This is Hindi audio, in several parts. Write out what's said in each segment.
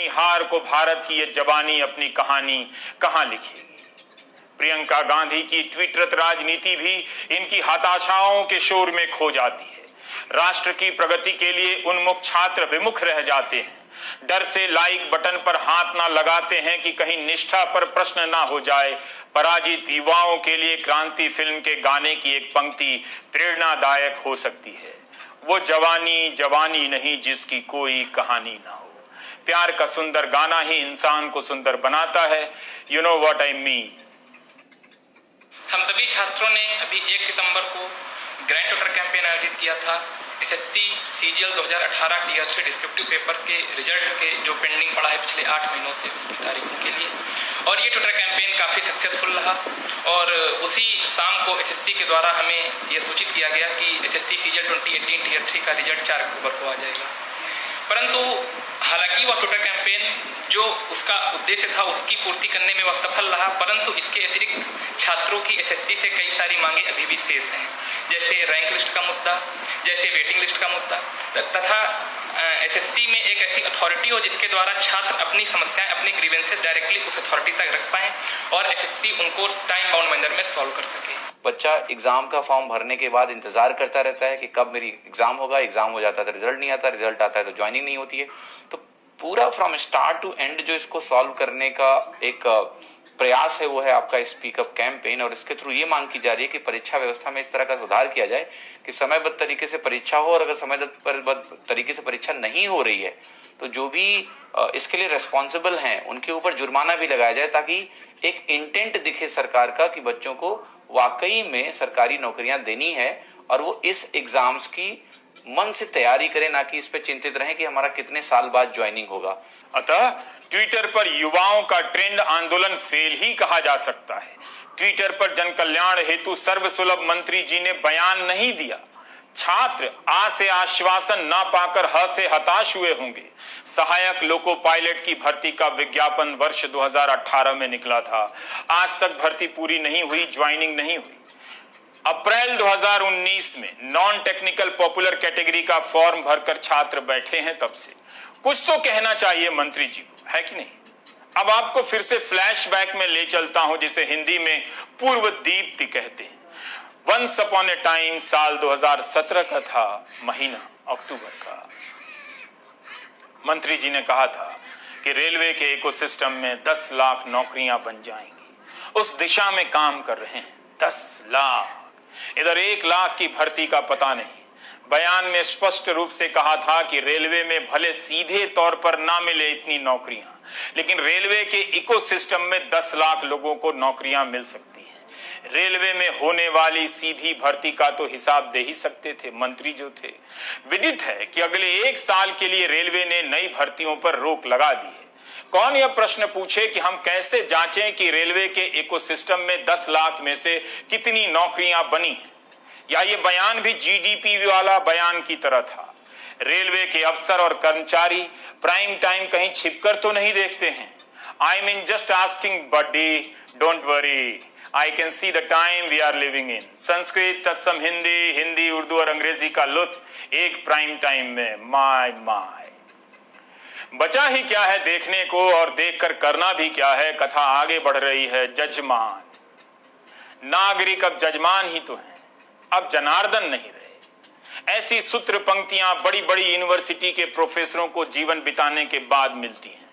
अपनी हार को भारत की ये जवानी अपनी कहानी कहां लिखेगी। प्रियंका गांधी की ट्विटर राजनीति भी इनकी हताशाओं के शोर में खो जाती है। राष्ट्र की प्रगति के लिए उन्मुख छात्र विमुख रह जाते हैं, डर से लाइक बटन पर हाथ ना लगाते हैं कि कहीं निष्ठा पर प्रश्न ना हो जाए। पराजित युवाओं के लिए क्रांति फिल्म के गाने की एक पंक्ति प्रेरणादायक हो सकती है, वो जवानी जवानी नहीं जिसकी कोई कहानी ना हो। प्यार का सुंदर गाना ही इंसान को सुंदर बनाता है। You know what I mean. हम सभी छात्रों ने अभी 1 सितंबर को ग्रैंड टोटर कैंपेन आयोजित किया था। SSC CGL 2018 tier 3 descriptive paper के रिजल्ट के जो पेंडिंग पड़ा है पिछले 8 महीनों से, उसकी तारीखों के लिए, और ये टोटर कैंपेन काफ़ी सक्सेसफुल रहा। और उसी शाम को एसएससी के द्वारा हमें ये सूचित किया गया कि एसएससी सीजीएल 2018 टीयर 3 का रिजल्ट 4 अक्टूबर को आ जाएगा। परंतु हालांकि वह टोटर कैंपेन जो उसका उद्देश्य था उसकी पूर्ति करने में वह सफल रहा, परंतु इसके अतिरिक्त छात्रों की एसएससी से कई सारी मांगे अभी भी शेष हैं, जैसे रैंक लिस्ट का मुद्दा, जैसे वेटिंग लिस्ट का मुद्दा, तथा एसएससी में एक ऐसी अथॉरिटी हो जिसके द्वारा छात्र अपनी समस्याएं, अपनी ग्रीवेंसेस डायरेक्टली उस अथॉरिटी तक रख पाएं और एसएससी उनको टाइम बाउंड मैनर में सॉल्व कर सके। बच्चा एग्जाम का फॉर्म भरने के बाद इंतजार करता रहता है कि कब मेरी एग्जाम होगा, एग्जाम हो जाता है तो रिजल्ट नहीं आता, रिजल्ट आता है तो ज्वाइनिंग नहीं होती है। तो पूरा फ्रॉम स्टार्ट टू एंड जो इसको सॉल्व करने का एक प्रयास है वो है आपका स्पीकअप कैंपेन, और इसके थ्रू ये मांग की जा रही है कि परीक्षा व्यवस्था में इस तरह का सुधार किया जाए कि समयबद्ध तरीके से परीक्षा हो, और अगर समयबद्ध तरीके से परीक्षा नहीं हो रही है तो जो भी इसके लिए रेस्पॉन्सिबल हैं उनके ऊपर जुर्माना भी लगाया जाए, ताकि एक इंटेंट दिखे सरकार का कि बच्चों को वाकई में सरकारी नौकरियां देनी है और वो इस एग्जाम्स की मन से तैयारी करें, ना कि इस पे चिंतित रहें कि हमारा कितने साल बाद ज्वाइनिंग होगा। अतः ट्विटर पर युवाओं का ट्रेंड आंदोलन फेल ही कहा जा सकता है। ट्विटर पर जन कल्याण हेतु सर्वसुलभ मंत्री जी ने बयान नहीं दिया। छात्र आ से आश्वासन ना पाकर ह से हताश हुए होंगे। सहायक लोको पायलट की भर्ती का विज्ञापन वर्ष 2018 में निकला था, आज तक भर्ती पूरी नहीं हुई, ज्वाइनिंग नहीं हुई। अप्रैल 2019 में नॉन टेक्निकल पॉपुलर कैटेगरी का फॉर्म भरकर छात्र बैठे हैं, तब से कुछ तो कहना चाहिए मंत्री जी को, है कि नहीं। अब आपको फिर से फ्लैशबैक में ले चलता हूं, जिसे हिंदी में पूर्व दीप्ति कहते हैं। वंस अपॉन ए टाइम साल 2017 का था, महीना अक्टूबर का। मंत्री जी ने कहा था कि रेलवे के इकोसिस्टम में 10 लाख नौकरियां बन जाएंगी, उस दिशा में काम कर रहे हैं। 10 लाख, इधर 1 लाख की भर्ती का पता नहीं। बयान में स्पष्ट रूप से कहा था कि रेलवे में भले सीधे तौर पर ना मिले इतनी नौकरियां, लेकिन रेलवे के इकोसिस्टम में 10 लाख लोगों को नौकरियां मिल सकती हैं। रेलवे में होने वाली सीधी भर्ती का तो हिसाब दे ही सकते थे मंत्री जो थे। विदित है कि अगले 1 साल के लिए रेलवे ने नई भर्तियों पर रोक लगा दी है। कौन यह प्रश्न पूछे कि हम कैसे जांचें कि रेलवे के इकोसिस्टम में 10 लाख में से कितनी नौकरियां बनी हैं? या ये बयान भी जीडीपी वाला बयान की तरह था? रेलवे के अफसर और कर्मचारी प्राइम टाइम कहीं छिपकर तो नहीं देखते हैं। I mean just asking buddy, don't worry, I can see the time we are living in. Sanskrit तत्सम हिंदी, हिंदी उर्दू और अंग्रेजी का लुत्फ एक प्राइम टाइम में। माय माय, बचा ही क्या है देखने को, और देखकर करना भी क्या है। कथा आगे बढ़ रही है। जजमान नागरिक अब जजमान ही तो है, अब जनार्दन नहीं रहे। ऐसी सूत्र पंक्तियां बड़ी बड़ी यूनिवर्सिटी के प्रोफेसरों को जीवन बिताने के बाद मिलती हैं।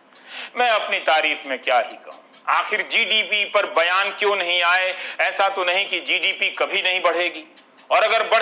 मैं अपनी तारीफ में क्या ही कहूं। आखिर जीडीपी पर बयान क्यों नहीं आए? ऐसा तो नहीं कि जीडीपी कभी नहीं बढ़ेगी, और अगर बढ़